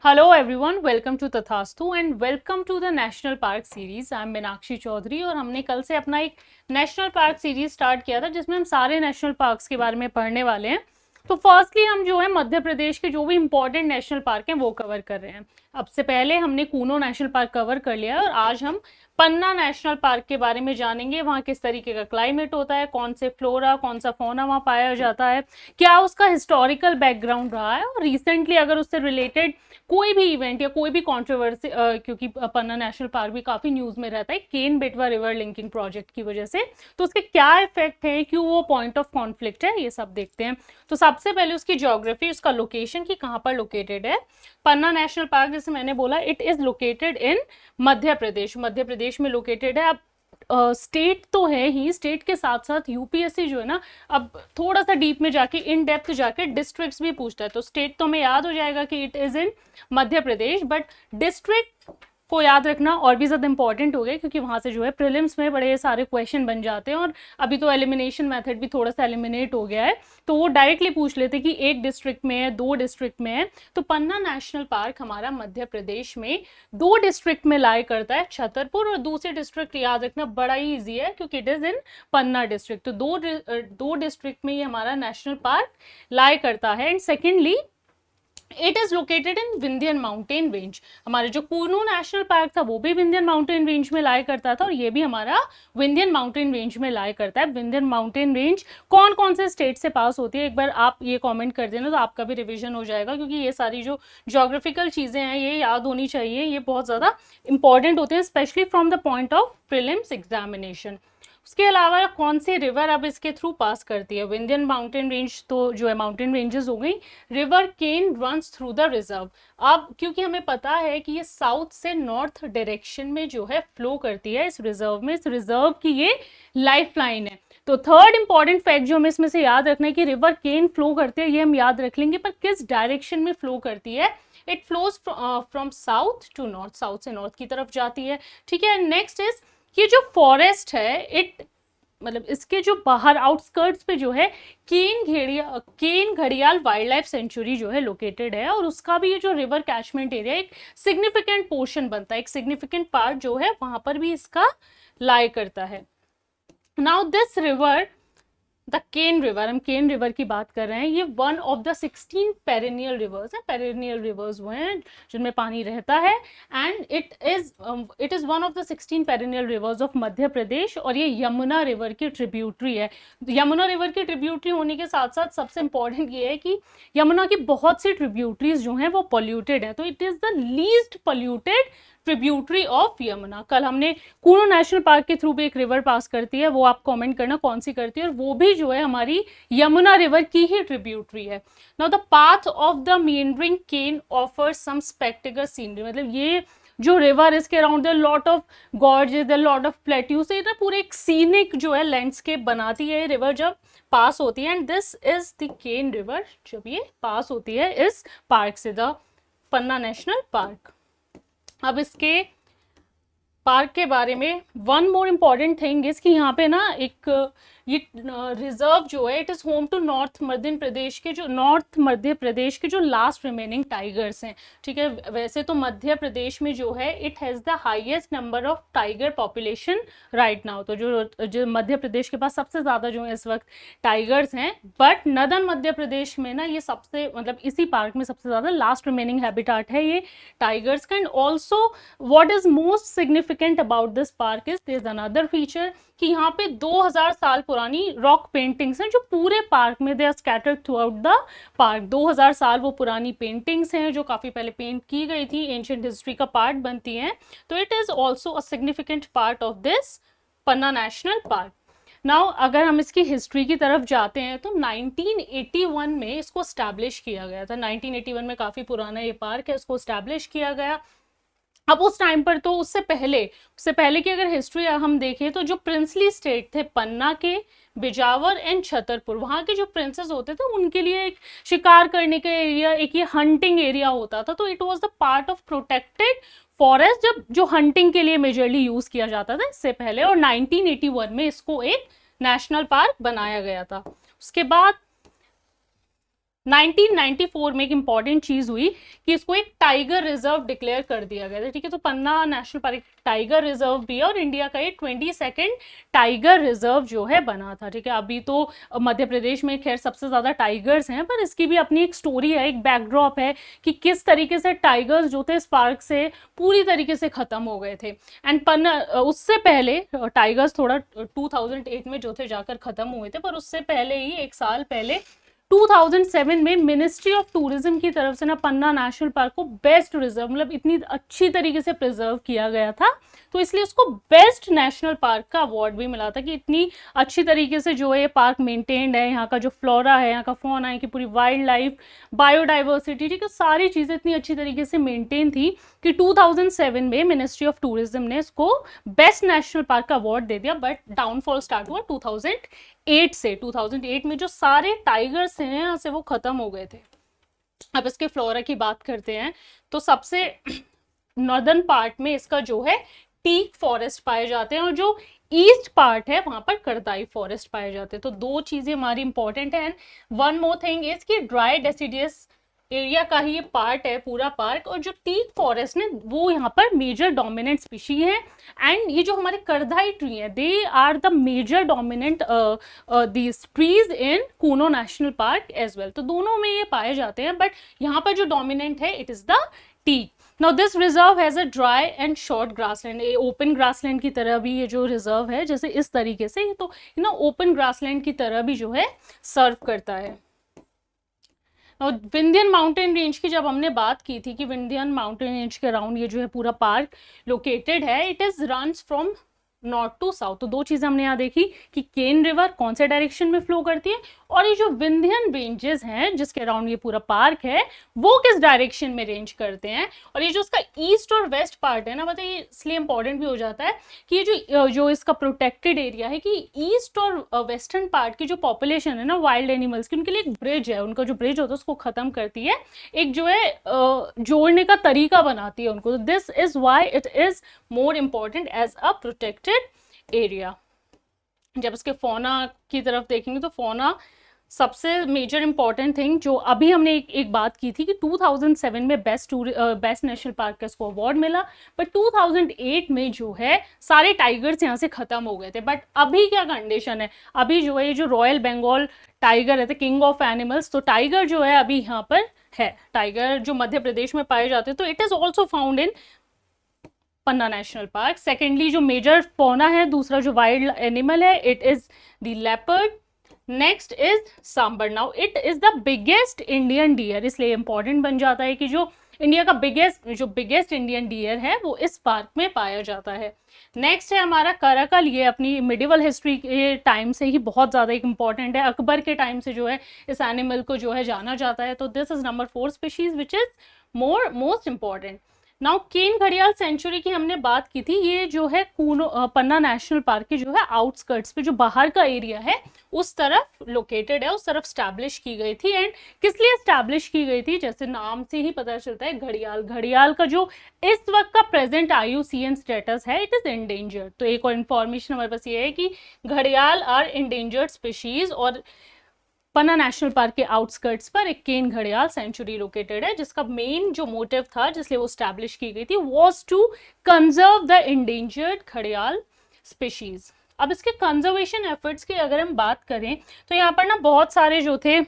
Hello everyone, welcome to तथास्तु and welcome to the National Park Series. I am Meenakshi Chaudhary और हमने कल से अपना एक नेशनल पार्क सीरीज स्टार्ट किया था जिसमें हम सारे नेशनल पार्क्स के बारे में पढ़ने वाले हैं। तो फर्स्टली हम जो है मध्य प्रदेश के जो भी इंपॉर्टेंट नेशनल पार्क हैं वो कवर कर रहे हैं। अब से पहले हमने कूनो नेशनल पार्क कवर कर लिया है और आज हम पन्ना नेशनल पार्क के बारे में जानेंगे। वहाँ किस तरीके का क्लाइमेट होता है, कौन से फ्लोरा, कौन सा फौना वहाँ पाया जाता है, क्या उसका हिस्टोरिकल बैकग्राउंड रहा है और रिसेंटली अगर उससे रिलेटेड कोई भी इवेंट या कोई भी कंट्रोवर्सी, क्योंकि पन्ना नेशनल पार्क भी काफी न्यूज में रहता है केन बेटवा रिवर लिंकिंग प्रोजेक्ट की वजह से, तो उसके क्या इफेक्ट है, क्यों वो पॉइंट ऑफ कॉन्फ्लिक्ट है, ये सब देखते हैं। तो सबसे पहले उसकी ज्योग्राफी, उसका लोकेशन की कहाँ पर लोकेटेड है। पन्ना नेशनल पार्क जैसे मैंने बोला it is located in Madhya Pradesh में लोकेटेड है। अब स्टेट तो है ही, स्टेट के साथ साथ यूपीएससी जो है ना अब थोड़ा सा डीप में जाके इन डेप्थ जाके डिस्ट्रिक्ट्स भी पूछता है। तो स्टेट तो हमें याद हो जाएगा कि it is in Madhya Pradesh, but district को याद रखना और भी ज़्यादा इंपॉर्टेंट हो गया क्योंकि वहाँ से जो है प्रीलिम्स में बड़े सारे क्वेश्चन बन जाते हैं और अभी तो एलिमिनेशन मेथड भी थोड़ा सा एलिमिनेट हो गया है, तो वो डायरेक्टली पूछ लेते कि एक डिस्ट्रिक्ट में है, दो डिस्ट्रिक्ट में है। तो पन्ना नेशनल पार्क हमारा मध्य प्रदेश में दो डिस्ट्रिक्ट में लाई करता है, छतरपुर और दूसरे डिस्ट्रिक्ट याद रखना बड़ा ही ईजी है क्योंकि it is in Panna district. तो दो डिस्ट्रिक्ट में ये हमारा नेशनल पार्क लाई करता है। And secondly it is located in Vindhyan mountain range. हमारे जो कूनो नेशनल पार्क था वो भी विंध्यन माउंटेन रेंज में लाई करता था और ये भी हमारा विंध्यन माउंटेन रेंज में लाई करता है। विंध्यन माउंटेन रेंज कौन कौन से स्टेट से पास होती है, एक बार आप ये कमेंट कर देना तो आपका भी रिवीजन हो जाएगा क्योंकि ये सारी जो ज्योग्राफिकल चीजें हैं ये याद होनी चाहिए, ये बहुत ज्यादा इंपॉर्टेंट होते हैं specially from the point of prelims examination. उसके अलावा कौन सी रिवर अब इसके थ्रू पास करती है। विंध्यन माउंटेन रेंज तो जो है माउंटेन रेंजेस हो गई। River Ken runs through the reserve. अब क्योंकि हमें पता है कि ये साउथ से नॉर्थ डायरेक्शन में जो है फ्लो करती है इस रिजर्व में, इस रिजर्व की ये लाइफ लाइन है। तो थर्ड इंपॉर्टेंट फैक्ट जो हमें इसमें से याद रखना है कि रिवर केन फ्लो करती है, ये हम याद रख लेंगे, पर किस डायरेक्शन में फ्लो करती है। It flows from south to north, south से नॉर्थ की तरफ जाती है। ठीक है, नेक्स्ट इज ये जो फॉरेस्ट है इट मतलब इसके जो बाहर आउटस्कर्ट्स पे जो है केन घड़ियाल वाइल्ड लाइफ सेंचुरी जो है लोकेटेड है और उसका भी ये जो रिवर कैचमेंट एरिया एक सिग्निफिकेंट पोर्शन बनता है, एक सिग्निफिकेंट पार्ट जो है वहां पर भी इसका लाई करता है। Now this river the Ken river, हम केन रिवर की बात कर रहे हैं, ये one of the 16 perennial rivers है। पेरिनियल रिवर्स वो हैं जिनमें पानी रहता है and it is one of the 16 perennial rivers of Madhya Pradesh और ये यमुना रिवर की ट्रिब्यूटरी है। यमुना रिवर की ट्रिब्यूटरी होने के साथ साथ सबसे इंपॉर्टेंट ये है कि यमुना की बहुत सी ट्रिब्यूटरीज जो हैं वो पॉल्यूटेड है, तो it is the least polluted tributary of Yamuna. कल हमने कूनो नेशनल पार्क के थ्रू भी एक रिवर पास करती है, वो आप कमेंट करना कौन सी करती है, और वो भी जो है हमारी यमुना रिवर की ही ट्रिब्यूटरी है। Now the path of the meandering Ken offers some spectacle scenery, मतलब ये जो रिवर इसके around the lot of gorges, the lot of plateaus, ये ना पूरे एक सीनिक जो है लैंडस्केप बनाती है रिवर जब पास होती है। And this is the Ken river जब ये पास होती है इस पार्क से, द पन्ना नेशनल पार्क। अब इसके पार्क के बारे में one more important thing is कि यहाँ पे ना एक ये रिजर्व जो है it is home to north Madhya Pradesh के जो लास्ट रिमेनिंग टाइगर्स हैं। ठीक है, वैसे तो मध्य प्रदेश में जो है it has the highest number of tiger population right now, तो जो मध्य प्रदेश के पास सबसे ज़्यादा जो है इस वक्त टाइगर्स हैं, बट नदर्न मध्य प्रदेश में ना ये सबसे मतलब इसी पार्क में सबसे ज़्यादा लास्ट रिमेनिंग हैबिटाट है ये टाइगर्स का। And also what is most significant about this park is there is another feature कि यहाँ पे 2000 साल पुरानी रॉक पेंटिंग्स हैं जो पूरे पार्क में they are scattered throughout the park. 2000 साल वो पुरानी पेंटिंग्स हैं जो काफ़ी पहले पेंट की गई थी, एंशिएंट हिस्ट्री का पार्ट बनती हैं। तो it is also a significant part of this Panna national park. Now अगर हम इसकी हिस्ट्री की तरफ जाते हैं तो 1981 में इसको स्टैब्लिश किया गया था। 1981 में काफ़ी पुराना ये पार्क है, इसको स्टैब्लिश किया गया। अब उस टाइम पर तो उससे पहले की अगर हिस्ट्री हम देखें तो जो प्रिंसली स्टेट थे पन्ना के, बिजावर एंड छतरपुर, वहाँ के जो प्रिंसेस होते थे उनके लिए एक शिकार करने का एरिया, एक ये हंटिंग एरिया होता था। तो it was the part of protected forest जब जो हंटिंग के लिए मेजरली यूज किया जाता था इससे पहले, और 1981 में इसको एक नेशनल पार्क बनाया गया था। उसके बाद 1994 में एक इंपॉर्टेंट चीज हुई कि इसको एक टाइगर रिजर्व डिक्लेयर कर दिया गया था, ठीक है। तो पन्ना नेशनल पार्क टाइगर रिजर्व भी है और इंडिया का ये 22nd टाइगर रिजर्व जो है बना था, ठीक है। अभी तो मध्य प्रदेश में खैर सबसे ज्यादा टाइगर्स हैं, पर इसकी भी अपनी एक स्टोरी है, एक बैकड्रॉप है कि किस तरीके से टाइगर्स जो थे इस पार्क से पूरी तरीके से खत्म हो गए थे। एंड पन्ना उससे पहले टाइगर्स थोड़ा 2008 में जो थे जाकर खत्म हुए थे, पर उससे पहले ही एक साल पहले 2007 में मिनिस्ट्री ऑफ टूरिज्म की तरफ से ना पन्ना नेशनल पार्क को बेस्ट रिजर्व, मतलब इतनी अच्छी तरीके से प्रिजर्व किया गया था, तो इसलिए उसको बेस्ट नेशनल पार्क का अवार्ड भी मिला था कि इतनी अच्छी तरीके से जो है ये पार्क मेंटेन्ड है, यहाँ का जो फ्लोरा है, यहाँ का फौना है, कि पूरी वाइल्ड लाइफ, बायोडाइवर्सिटी, ठीक है, सारी चीज़ें इतनी अच्छी तरीके से मेंटेन थी कि 2007 में मिनिस्ट्री ऑफ टूरिज्म ने इसको बेस्ट नेशनल पार्क का अवार्ड दे दिया। बट डाउनफॉल स्टार्ट हुआ 2008 से। 2008 में जो सारे टाइगर्स हैं यहाँ से वो खत्म हो गए थे। अब इसके फ्लोरा की बात करते हैं, तो सबसे नॉर्दर्न पार्ट में इसका जो है टीक फॉरेस्ट पाए जाते हैं और जो ईस्ट पार्ट है वहां पर करदाई फॉरेस्ट पाए जाते हैं। तो दो चीजें हमारी इंपॉर्टेंट है। वन मोर थिंग इज कि ड्राई डेसिडियस एरिया का ही ये पार्ट है पूरा पार्क, और जो टीक फॉरेस्ट ने वो यहाँ पर मेजर डोमिनेंट स्पीशी है। एंड ये जो हमारे करदाई ट्री है, they are the major dominant these trees in Kuno national park as well. तो दोनों में ये पाए जाते हैं, बट यहाँ पर जो डोमिनेंट है it is the teak. Now this reserve has a dry and short grassland, open grassland की तरह भी ये जो रिजर्व है, जैसे इस तरीके से तो ओपन ग्रासलैंड की तरह भी जो है सर्व करता है। और विंध्यन माउंटेन रेंज की जब हमने बात की थी कि विंध्यन माउंटेन रेंज के अराउंड ये जो है पूरा पार्क लोकेटेड है, it is runs from north to south. तो दो चीजें हमने यहाँ देखी कि केन रिवर कौन से डायरेक्शन में फ्लो करती है, और ये जो विंध्यन रेंजेस हैं जिसके अराउंड ये पूरा पार्क है वो किस डायरेक्शन में रेंज करते हैं। और ये जो इसका ईस्ट और वेस्ट पार्ट है ना, मतलब ये इसलिए इंपॉर्टेंट भी हो जाता है कि ये जो इसका प्रोटेक्टेड एरिया है, कि ईस्ट और वेस्टर्न पार्ट की जो पॉपुलेशन है ना वाइल्ड एनिमल्स की, उनके लिए एक ब्रिज है, उनका जो ब्रिज होता है उसको खत्म करती है, एक जो है जोड़ने का तरीका बनाती है उनको। This is why it is more important as a protected area. जब इसके फौना की तरफ देखेंगे तो फौना सबसे मेजर इंपॉर्टेंट थिंग जो अभी हमने एक बात की थी कि 2007 में बेस्ट नेशनल पार्क का इसको अवार्ड मिला, बट 2008 में जो है सारे टाइगर्स यहाँ से खत्म हो गए थे। बट अभी क्या कंडीशन है, अभी जो है जो रॉयल बंगाल टाइगर है, किंग ऑफ एनिमल्स, तो टाइगर जो है अभी यहाँ पर है। टाइगर जो मध्य प्रदेश में पाए जाते हैं, तो it is also found in Panna national park. Secondly जो मेजर फौना है, दूसरा जो वाइल्ड एनिमल है, it is the leopard. Next is sambar. Now it is the biggest Indian deer, इसलिए इंपॉर्टेंट बन जाता है कि जो इंडिया का बिगेस्ट इंडियन डियर है वो इस पार्क में पाया जाता है। नेक्स्ट है हमारा कराकल। ये अपनी मिडिवल हिस्ट्री के टाइम से ही बहुत ज़्यादा एक इंपॉर्टेंट है, अकबर के टाइम से जो है इस एनिमल को जो है जाना जाता है। तो this is number 4 species which is most important. Now Ken घड़ियाल सेंचुरी की हमने बात की थी, ये जो है पन्ना नेशनल पार्क की जो है आउटस्कर्ट्स पे जो बाहर का एरिया है उस तरफ लोकेटेड है, उस तरफ स्टैब्लिश की गई थी। एंड किस लिए स्टैब्लिश की गई थी, जैसे नाम से ही पता चलता है, घड़ियाल का जो इस वक्त का प्रेजेंट IUCN स्टेटस है, इट इज एंडेंजर्ड। तो एक और इन्फॉर्मेशन हमारे पास ये है कि घड़ियाल आर एंडेंजर्ड स्पीशीज, और पन्ना नेशनल पार्क के आउटस्कर्ट्स पर एक केन घड़ियाल सेंचुरी लोकेटेड है, जिसका मेन जो मोटिव था जिसलिए वो स्टैब्लिश की गई थी was to conserve the endangered घड़ियाल स्पीशीज। अब इसके कंजर्वेशन एफर्ट्स की अगर हम बात करें तो यहाँ पर ना बहुत सारे जो थे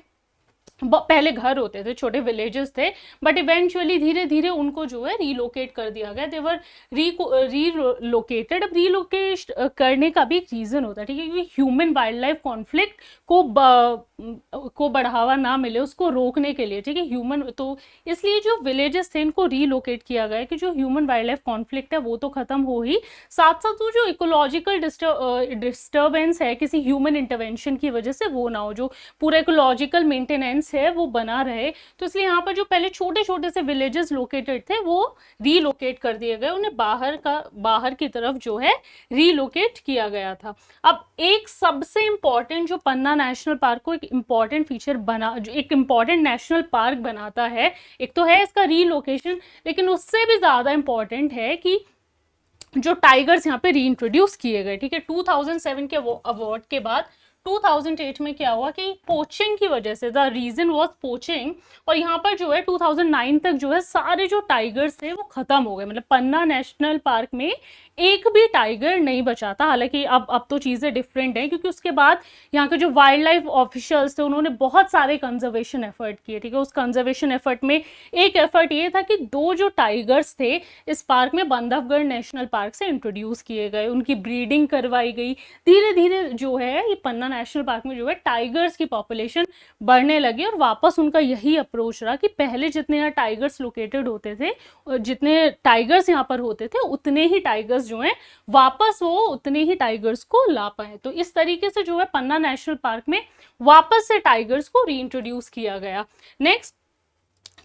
पहले घर होते थे, छोटे विलेजेस थे, बट इवेंचुअली धीरे धीरे उनको जो है रीलोकेट कर दिया गया। दे वर रीलोकेटेड। अब रीलोकेट करने का भी एक रीजन होता है, ठीक है, क्योंकि ह्यूमन वाइल्ड लाइफ कॉन्फ्लिक्ट को बढ़ावा ना मिले उसको रोकने के लिए, ठीक है, ह्यूमन, तो इसलिए जो विलेजेस थे इनको रीलोकेट किया गया कि जो ह्यूमन वाइल्ड लाइफ कॉन्फ्लिक्ट है वो तो खत्म हो ही, साथ साथ वो जो इकोलॉजिकल डिस्टर्बेंस है किसी ह्यूमन इंटरवेंशन की वजह से वो ना हो, जो पूरा इकोलॉजिकल मेंटेनेंस है वो बना रहे। तो इसलिए यहाँ पर जो पहले छोटे छोटे से विलेजेस लोकेटेड थे वो रीलोकेट कर दिए गए, उन्हें बाहर की तरफ जो है रीलोकेट किया गया था। अब एक सबसे इंपॉर्टेंट जो पन्ना नेशनल पार्क को एक इंपॉर्टेंट फीचर बना, जो एक इंपॉर्टेंट नेशनल पार्क बनाता है, एक तो है इसका रीलोकेशन, लेकिन उससे भी ज्यादा इंपॉर्टेंट है कि जो टाइगर्स यहाँ पे री इंट्रोड्यूस किए गए, ठीक है, 2007 के अवार्ड के बाद 2008 में क्या हुआ कि पोचिंग की वजह से, द रीजन वाज पोचिंग, और यहाँ पर जो है 2009 तक जो है सारे जो टाइगर्स थे वो खत्म हो गए, मतलब पन्ना नेशनल पार्क में एक भी टाइगर नहीं बचा था। हालांकि अब तो चीज़ें डिफरेंट हैं, क्योंकि उसके बाद यहाँ के जो वाइल्ड लाइफ ऑफिशियल्स थे उन्होंने बहुत सारे कंजर्वेशन एफर्ट किए, ठीक है। उस कंजर्वेशन एफर्ट में एक एफर्ट ये था कि 2 जो टाइगर्स थे इस पार्क में बांधवगढ़ नेशनल पार्क से इंट्रोड्यूस किए गए, उनकी ब्रीडिंग करवाई गई। धीरे धीरे जो है ये पन्ना नेशनल पार्क में जो है टाइगर्स की पॉपुलेशन बढ़ने लगी, और वापस उनका यही अप्रोच रहा कि पहले जितने यहाँ टाइगर्स लोकेटेड होते थे, जितने टाइगर्स यहाँ पर होते थे, उतने ही टाइगर्स जो हैं वापस वो उतने ही टाइगर्स को ला पाए। तो इस तरीके से जो है पन्ना नेशनल पार्क में वापस से टाइगर्स को रीइंट्रोड्यूस किया गया। नेक्स्ट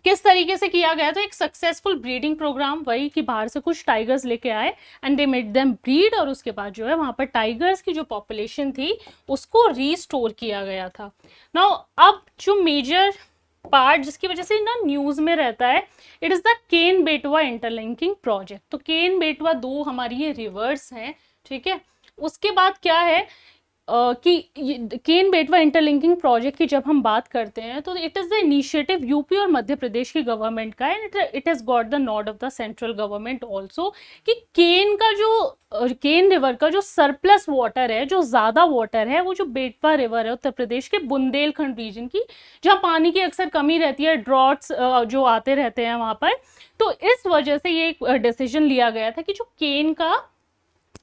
किस तरीके से किया गया, तो एक सक्सेसफुल ब्रीडिंग प्रोग्राम, वही कि बाहर से कुछ टाइगर्स लेके आए and they made them breed, और उसके बाद जो है वहां पर टाइगर्स की जो पॉपुलेशन थी उसको रीस्टोर किया गया था। नाउ अब जो मेजर पार्ट जिसकी वजह से ना न्यूज में रहता है, इट इज द केन बेटवा इंटरलिंकिंग प्रोजेक्ट। तो केन बेटवा 2 हमारी ये रिवर्स हैं, ठीक है। उसके बाद क्या है कि केन बेटवा इंटरलिंकिंग प्रोजेक्ट की जब हम बात करते हैं तो it is the initiative UP और मध्य प्रदेश की गवर्नमेंट का है, and it has got the nod of the central government also, कि केन रिवर का जो सरप्लस वाटर है, जो ज़्यादा वाटर है, वो जो बेटवा रिवर है उत्तर प्रदेश के बुंदेलखंड रीजन की, जहाँ पानी की अक्सर कमी रहती है, ड्रॉट्स जो आते रहते हैं वहाँ पर। तो इस वजह से ये एक डिसीजन लिया गया था कि जो केन का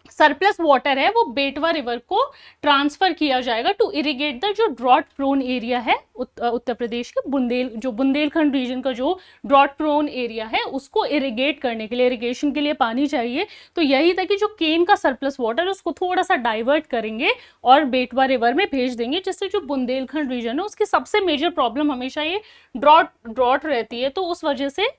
सरप्लस वाटर है वो बेटवा रिवर को ट्रांसफर किया जाएगा टू इरिगेट द जो ड्रॉट प्रोन एरिया है उत्तर प्रदेश के बुंदेलखंड रीजन का जो ड्रॉट प्रोन एरिया है उसको इरिगेट करने के लिए, इरिगेशन के लिए पानी चाहिए। तो यही था कि जो केन का सरप्लस वाटर है उसको थोड़ा सा डाइवर्ट करेंगे और बेटवा रिवर में भेज देंगे, जिससे जो बुंदेलखंड रीजन है उसकी सबसे मेजर प्रॉब्लम हमेशा ये ड्रॉट रहती है। तो उस वजह से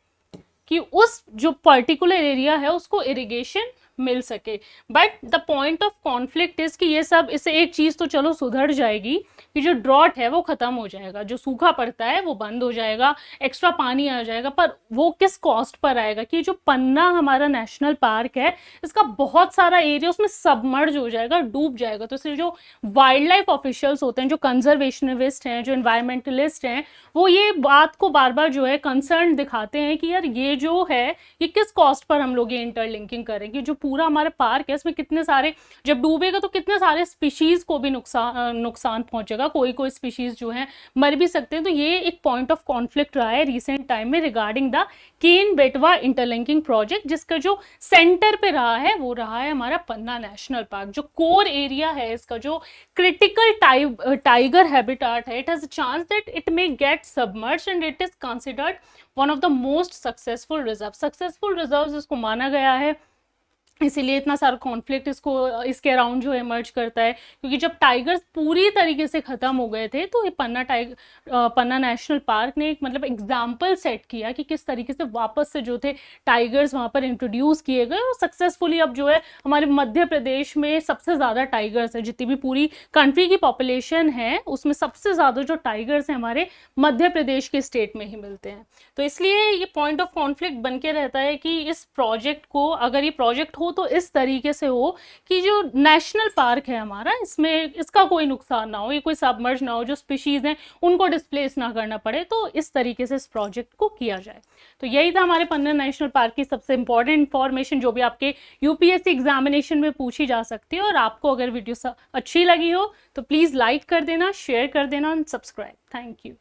कि उस जो पर्टिकुलर एरिया है उसको इरिगेशन मिल सके। But the point of conflict is कि ये सब, इससे एक चीज़ तो चलो सुधर जाएगी कि जो ड्रॉट है वो ख़त्म हो जाएगा, जो सूखा पड़ता है वो बंद हो जाएगा, एक्स्ट्रा पानी आ जाएगा, पर वो किस कॉस्ट पर आएगा कि जो पन्ना हमारा नेशनल पार्क है इसका बहुत सारा एरिया उसमें सबमर्ज हो जाएगा, डूब जाएगा। तो इसलिए जो वाइल्ड लाइफ ऑफिशियल्स होते हैं, जो कंजर्वेशनिस्ट हैं, जो इन्वायरमेंटलिस्ट हैं, वो ये बात को बार बार जो है कंसर्न दिखाते हैं कि यार ये जो है ये किस कॉस्ट पर हम लोग ये इंटरलिंकिंग करेंगे, जो पूरा हमारा पार्क है इसमें कितने सारे, जब डूबेगा तो कितने सारे स्पीशीज को भी नुकसान पहुंचेगा, कोई स्पीशीज जो है मर भी सकते हैं। तो ये एक पॉइंट ऑफ कॉन्फ्लिक्ट रहा है रिसेंट टाइम में रिगार्डिंग द केन बेटवा इंटरलिंकिंग प्रोजेक्ट, जिसका जो सेंटर पे रहा है वो रहा है हमारा पन्ना नेशनल पार्क। जो कोर एरिया है इसका, जो क्रिटिकल टाइगर हैबिटाट है, it has a chance that it may gate submerged and it is considered one of the most successful reserves इसको माना गया है। इसीलिए इतना सारा कॉन्फ्लिक्ट इसके अराउंड जो इमर्ज करता है, क्योंकि जब टाइगर्स पूरी तरीके से ख़त्म हो गए थे तो ये पन्ना नेशनल पार्क ने एक मतलब एग्जाम्पल सेट किया कि किस तरीके से वापस से जो थे टाइगर्स वहाँ पर इंट्रोड्यूस किए गए, और सक्सेसफुली अब जो है हमारे मध्य प्रदेश में सबसे ज़्यादा टाइगर्स है, जितनी भी पूरी कंट्री की पॉपुलेशन है उसमें सबसे ज़्यादा जो टाइगर्स हैं हमारे मध्य प्रदेश के स्टेट में ही मिलते हैं। तो इसलिए ये पॉइंट ऑफ कॉन्फ्लिक्ट बन के रहता है कि इस प्रोजेक्ट को, अगर ये प्रोजेक्ट हो तो इस तरीके से हो कि जो नेशनल पार्क है हमारा इसमें इसका कोई नुकसान ना हो, ये कोई सबमर्ज ना हो, जो स्पीशीज हैं उनको डिस्प्लेस ना करना पड़े, तो इस तरीके से इस प्रोजेक्ट को किया जाए। तो यही था हमारे पन्ना नेशनल पार्क की सबसे इंपॉर्टेंट इंफॉर्मेशन, जो भी आपके यूपीएससी एग्जामिनेशन में पूछी जा सकती है। और आपको अगर वीडियो अच्छी लगी हो तो प्लीज़ लाइक कर देना, शेयर कर देना और सब्सक्राइब। Thank you.